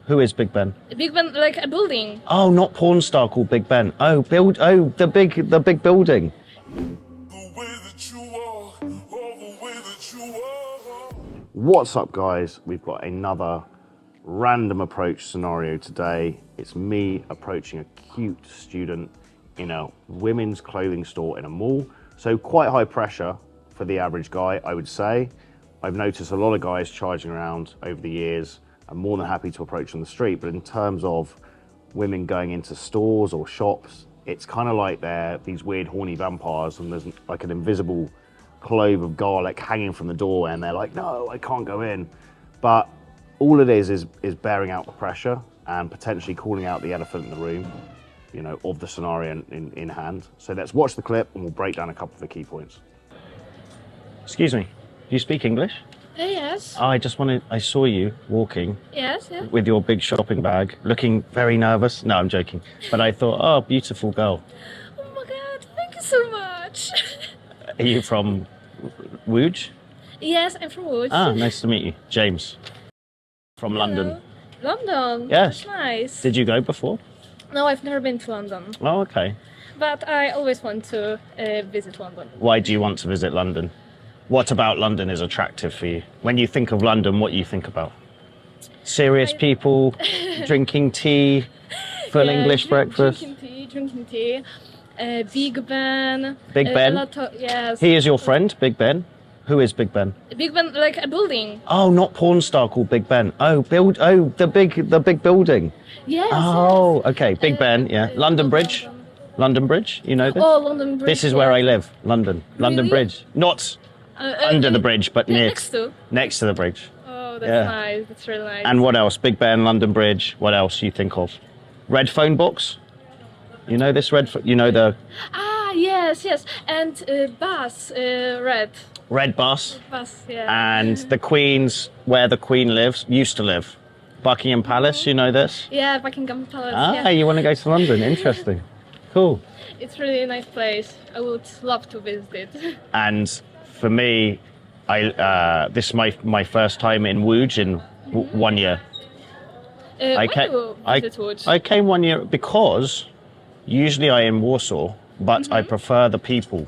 Who is Big Ben? Big Ben, like a building. Oh, not porn star called Big Ben. Oh, the big building. What's up, guys? We've got another random approach scenario today. It's me approaching a cute student in a women's clothing store in a mall. So quite high pressure for the average guy, I would say. I've noticed a lot of guys charging around over the years. I'm more than happy to approach on the street, but in terms of women going into stores or shops, it's kind of like they're these weird horny vampires and there's like an invisible clove of garlic hanging from the door and they're like, no, I can't go in. But all it is bearing out the pressure and potentially calling out the elephant in the room, you know, of the scenario in hand. So let's watch the clip and we'll break down a couple of the key points. Excuse me, do you speak English? Yes. I saw you walking. Yes, yeah. With your big shopping bag, looking very nervous. No, I'm joking. But I thought, oh, beautiful girl. Oh my God, thank you so much. Are you from Łódź? Yes, I'm from Łódź. Ah, nice to meet you. James. From Hello. London. London? Yes. That's nice. Did you go before? No, I've never been to London. Oh, okay. But I always want to visit London. Why do you want to visit London? What about London is attractive for you? When you think of London, what do you think about? Serious people, drinking tea, full English breakfast. Drinking tea. Big Ben. Big Ben? Yes. He is your friend, Big Ben? Who is Big Ben? Big Ben, like a building. Oh, not porn star called Big Ben. Oh, the big building. Yes. Oh, yes. Okay. Big Ben, yeah. London Bridge. London Bridge, you know this? Oh, London Bridge. This is where I live, London. London Really? Bridge. Not under the bridge, but near. Next to the bridge. Oh, that's nice. That's really nice. And what else? Big Ben, London Bridge. What else you think of? Red phone box. You know this you know the. Ah, yes. And bus, red. Red bus. Bus, yeah. And the Queen's, where the Queen used to live. Buckingham Palace, you know this? Yeah, Buckingham Palace. Ah, yeah. You want to go to London? Interesting. Cool. It's really a nice place. I would love to visit it. And for me, this is my first time in Łódź in 1 year. Why do you visit Łódź? I came 1 year because usually I am in Warsaw, but I prefer the people.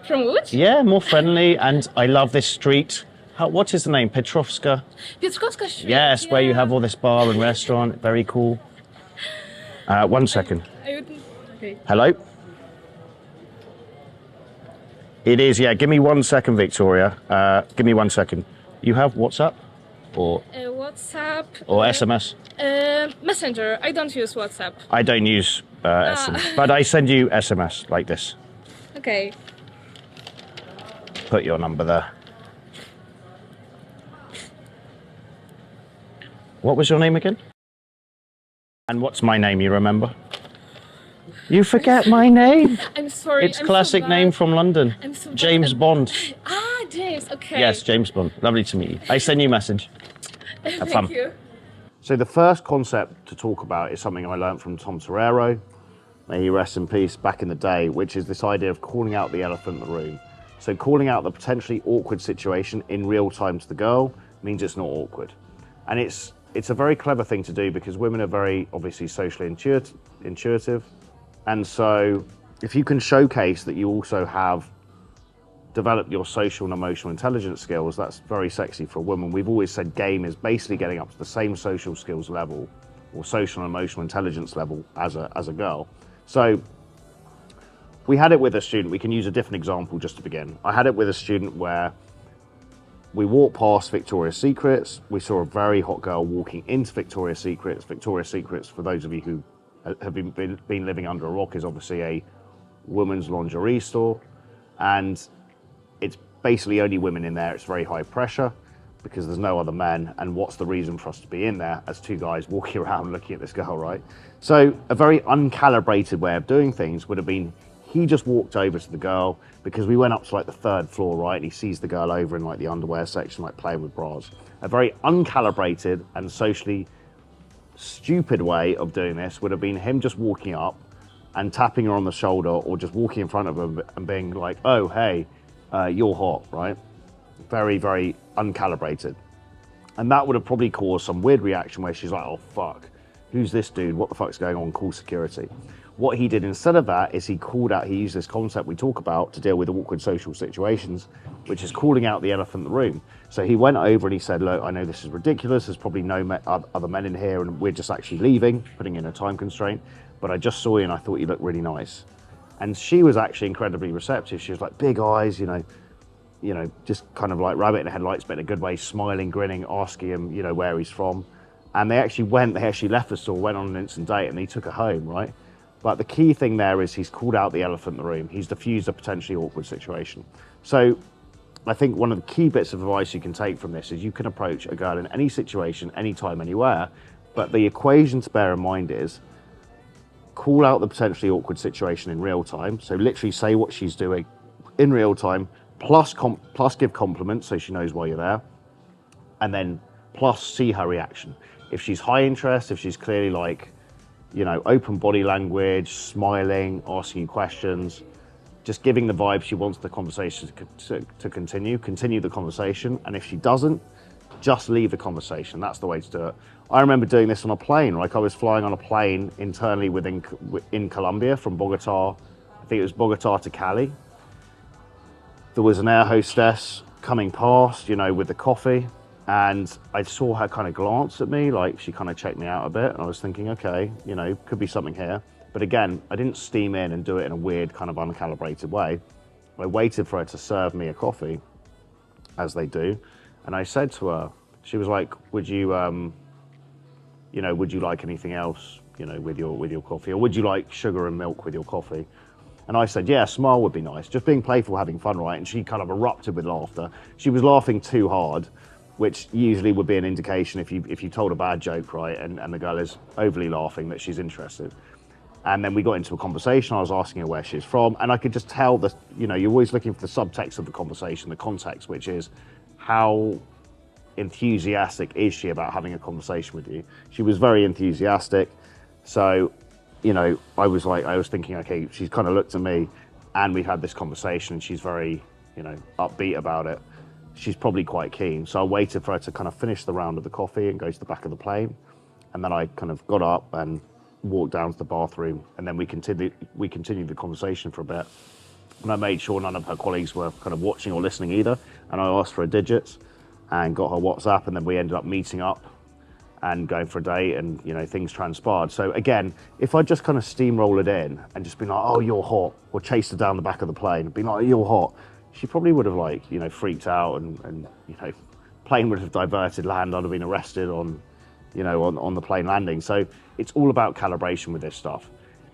From Łódź? Yeah, more friendly, and I love this street. What is the name? Piotrowska? Piotrowska Street. Yes, where you have all this bar and restaurant. Very cool. 1 second. Okay. Hello? It is, yeah. Give me 1 second, Victoria. Give me 1 second. You have WhatsApp? Or WhatsApp. Or SMS? Messenger. I don't use WhatsApp. I don't use SMS, but I send you SMS like this. Okay. Put your number there. What was your name again? And what's my name, you remember? You forget my name? I'm sorry. It's classic name from London. I'm so James Bond. Ah, James, okay. Yes, James Bond. Lovely to meet you. I send you a message. Have fun. Thank you. So the first concept to talk about is something I learned from Tom Torero, may he rest in peace, back in the day, which is this idea of calling out the elephant in the room. So calling out the potentially awkward situation in real time to the girl means it's not awkward. And it's a very clever thing to do because women are very obviously socially intuitive. And so if you can showcase that you also have developed your social and emotional intelligence skills, that's very sexy for a woman. We've always said game is basically getting up to the same social skills level or social and emotional intelligence level as a girl. So we had it with a student. We can use a different example just to begin. I had it with a student where we walked past Victoria's Secrets. We saw a very hot girl walking into Victoria's Secrets. Victoria's Secrets, for those of you who have been living under a rock, is obviously a women's lingerie store. And it's basically only women in there. It's very high pressure because there's no other men. And what's the reason for us to be in there as two guys walking around looking at this girl, right? So a very uncalibrated way of doing things would have been, he just walked over to the girl because we went up to like the 3rd floor, right? And he sees the girl over in like the underwear section, like playing with bras. A very uncalibrated and socially stupid way of doing this would have been him just walking up and tapping her on the shoulder or just walking in front of her and being like, oh, hey, you're hot, right? Very, very uncalibrated. And that would have probably caused some weird reaction where she's like, oh, fuck, who's this dude? What the fuck's going on? Call security. What he did instead of that is he used this concept we talk about to deal with awkward social situations, which is calling out the elephant in the room. So he went over and he said, look, I know this is ridiculous. There's probably no other men in here and we're just actually leaving, putting in a time constraint. But I just saw you and I thought you looked really nice. And she was actually incredibly receptive. She was like, big eyes, you know, just kind of like rabbit in the headlights, but in a good way, smiling, grinning, asking him, you know, where he's from. And they actually left the store, went on an instant date, and he took her home, right? But the key thing there is he's called out the elephant in the room. He's diffused a potentially awkward situation. So I think one of the key bits of advice you can take from this is you can approach a girl in any situation, anytime, anywhere. But the equation to bear in mind is call out the potentially awkward situation in real time. So literally say what she's doing in real time, plus give compliments so she knows why you're there, and then plus see her reaction. If she's high interest, if she's clearly like, you know, open body language, smiling, asking you questions, just giving the vibe she wants the conversation to continue the conversation. And if she doesn't, just leave the conversation. That's the way to do it. I remember doing this on a plane. Like I was flying on a plane internally in Colombia from Bogota. I think it was Bogota to Cali. There was an air hostess coming past, you know, with the coffee. And I saw her kind of glance at me, like she kind of checked me out a bit. And I was thinking, okay, you know, could be something here. But again, I didn't steam in and do it in a weird kind of uncalibrated way. I waited for her to serve me a coffee, as they do. And I said to her, she was like, would you like anything else, you know, with your coffee? Or would you like sugar and milk with your coffee? And I said, yeah, a smile would be nice. Just being playful, having fun, right? And she kind of erupted with laughter. She was laughing too hard, which usually would be an indication if you told a bad joke, right, and the girl is overly laughing, that she's interested. And then we got into a conversation. I was asking her where she's from, and I could just tell that, you know, you're always looking for the subtext of the conversation, the context, which is how enthusiastic is she about having a conversation with you. She was very enthusiastic. So, you know, I was thinking, okay, she's kind of looked at me and we've had this conversation and she's very, you know, upbeat about it. She's probably quite keen. So I waited for her to kind of finish the round of the coffee and go to the back of the plane. And then I kind of got up and walked down to the bathroom, and then we continued the conversation for a bit. And I made sure none of her colleagues were kind of watching or listening either. And I asked for her digits and got her WhatsApp, and then we ended up meeting up and going for a date, and, you know, things transpired. So again, if I just kind of steamroll it in and just been like, oh, you're hot, or chased her down the back of the plane, been like, you're hot, she probably would have, like, you know, freaked out and you know, plane would have diverted land. I'd have been arrested on, you know, on the plane landing. So it's all about calibration with this stuff.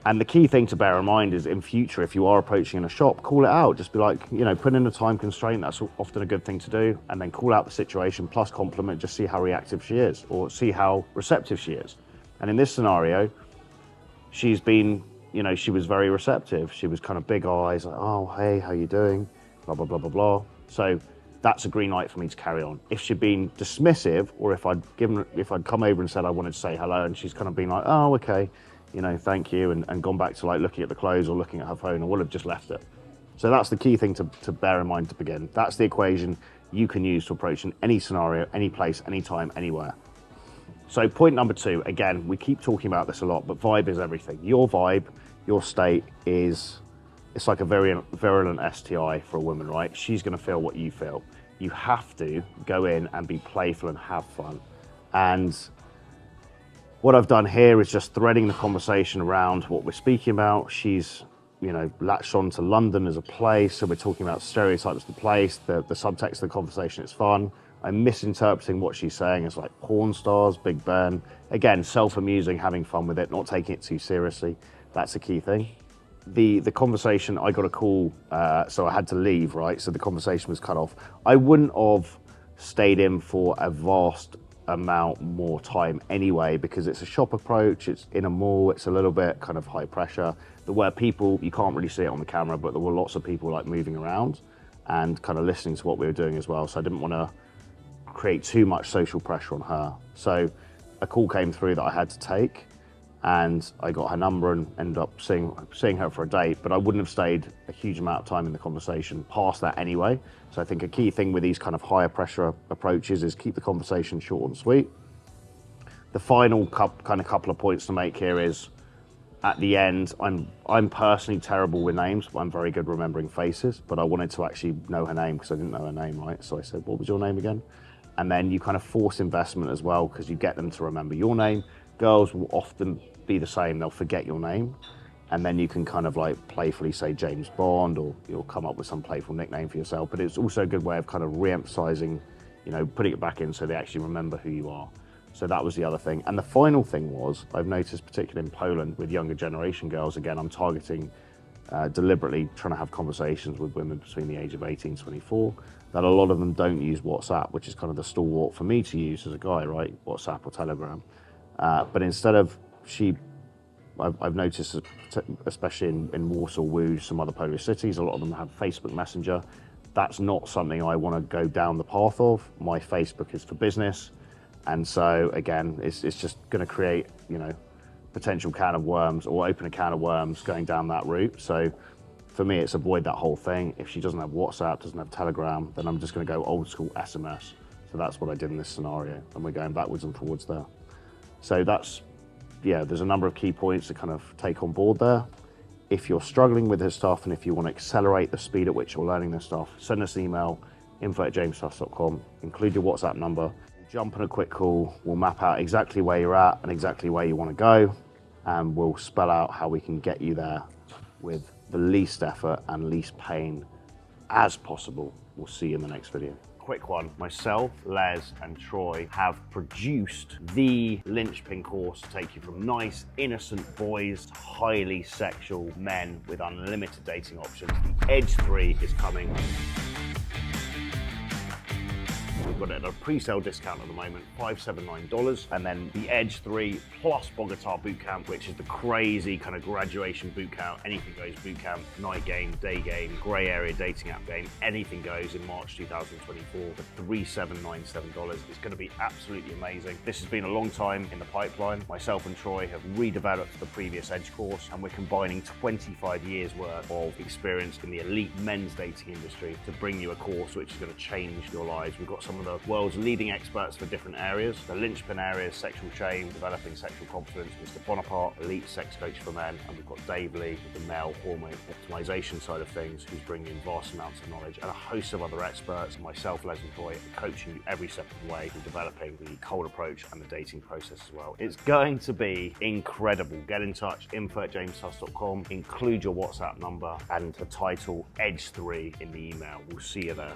And the key thing to bear in mind is in future, if you are approaching in a shop, call it out. Just be like, you know, put in a time constraint. That's often a good thing to do. And then call out the situation plus compliment, just see how reactive she is or see how receptive she is. And in this scenario, she's been, you know, she was very receptive. She was kind of big eyes, like, oh, hey, how you doing? Blah, blah, blah, blah, blah. So that's a green light for me to carry on. If she'd been dismissive, or if I'd come over and said I wanted to say hello and she's kind of been like, oh, okay, you know, thank you, and gone back to like looking at the clothes or looking at her phone, I would have just left it. So that's the key thing to bear in mind to begin. That's the equation you can use to approach in any scenario, any place, anytime, anywhere. So point number 2, again, we keep talking about this a lot, but vibe is everything. Your vibe, your state is, it's like a very virulent STI for a woman, right? She's gonna feel what you feel. You have to go in and be playful and have fun. And what I've done here is just threading the conversation around what we're speaking about. She's, you know, latched on to London as a place, so we're talking about stereotypes of the place, the subtext of the conversation, it's fun. I'm misinterpreting what she's saying as like porn stars, Big Ben. Again, self-amusing, having fun with it, not taking it too seriously. That's a key thing. The conversation, I got a call, so I had to leave, right? So the conversation was cut off. I wouldn't have stayed in for a vast amount more time anyway, because it's a shop approach, it's in a mall, it's a little bit kind of high pressure. There were people, you can't really see it on the camera, but there were lots of people like moving around and kind of listening to what we were doing as well. So I didn't want to create too much social pressure on her. So a call came through that I had to take. and I got her number and ended up seeing her for a date, but I wouldn't have stayed a huge amount of time in the conversation past that anyway. So I think a key thing with these kind of higher pressure approaches is keep the conversation short and sweet. The final couple of points to make here is, at the end, I'm personally terrible with names, but I'm very good remembering faces, but I wanted to actually know her name because I didn't know her name, right? So I said, what was your name again? And then you kind of force investment as well, because you get them to remember your name. Girls will often be the same, they'll forget your name. And then you can kind of like playfully say James Bond, or you'll come up with some playful nickname for yourself. But it's also a good way of kind of re-emphasizing, you know, putting it back in so they actually remember who you are. So that was the other thing. And the final thing was, I've noticed, particularly in Poland with younger generation girls, again, I'm targeting deliberately trying to have conversations with women between the age of 18 to 24, that a lot of them don't use WhatsApp, which is kind of the stalwart for me to use as a guy, right? WhatsApp or Telegram. But instead of I've noticed, especially in Warsaw, Łódź, some other Polish cities, a lot of them have Facebook Messenger. That's not something I want to go down the path of. My Facebook is for business. And so again, it's just going to create, you know, potential can of worms, or open a can of worms going down that route. So for me, it's avoid that whole thing. If she doesn't have WhatsApp, doesn't have Telegram, then I'm just going to go old school SMS. So that's what I did in this scenario, and we're going backwards and forwards there. So that's, yeah, there's a number of key points to kind of take on board there. If you're struggling with this stuff, and if you want to accelerate the speed at which you're learning this stuff, send us an email, info@jamestusk.com, include your WhatsApp number. Jump on a quick call, we'll map out exactly where you're at and exactly where you want to go, and we'll spell out how we can get you there with the least effort and least pain as possible. We'll see you in the next video. Quick one, myself, Les and Troy have produced the linchpin course to take you from nice, innocent boys to highly sexual men with unlimited dating options. The Edge 3 is coming. We've got it at a pre-sale discount at the moment, $579, and then the Edge 3 plus Bogota Bootcamp, which is the crazy kind of graduation bootcamp, anything goes bootcamp, night game, day game, grey area dating app game, anything goes in March 2024 for $3,797. It's going to be absolutely amazing. This has been a long time in the pipeline. Myself and Troy have redeveloped the previous Edge course, and we're combining 25 years worth of experience in the elite men's dating industry to bring you a course which is going to change your lives. We've got some of the world's leading experts for different areas. The linchpin areas, sexual shame, developing sexual confidence, Mr. Bonaparte, elite sex coach for men, and we've got Dave Lee with the male hormone optimization side of things, who's bringing in vast amounts of knowledge, and a host of other experts, and myself, Les and Troy, coaching you every step of the way in developing the cold approach and the dating process as well. It's going to be incredible. Get in touch, info@jamestusk.com, include your WhatsApp number and the title Edge 3 in the email. We'll see you there.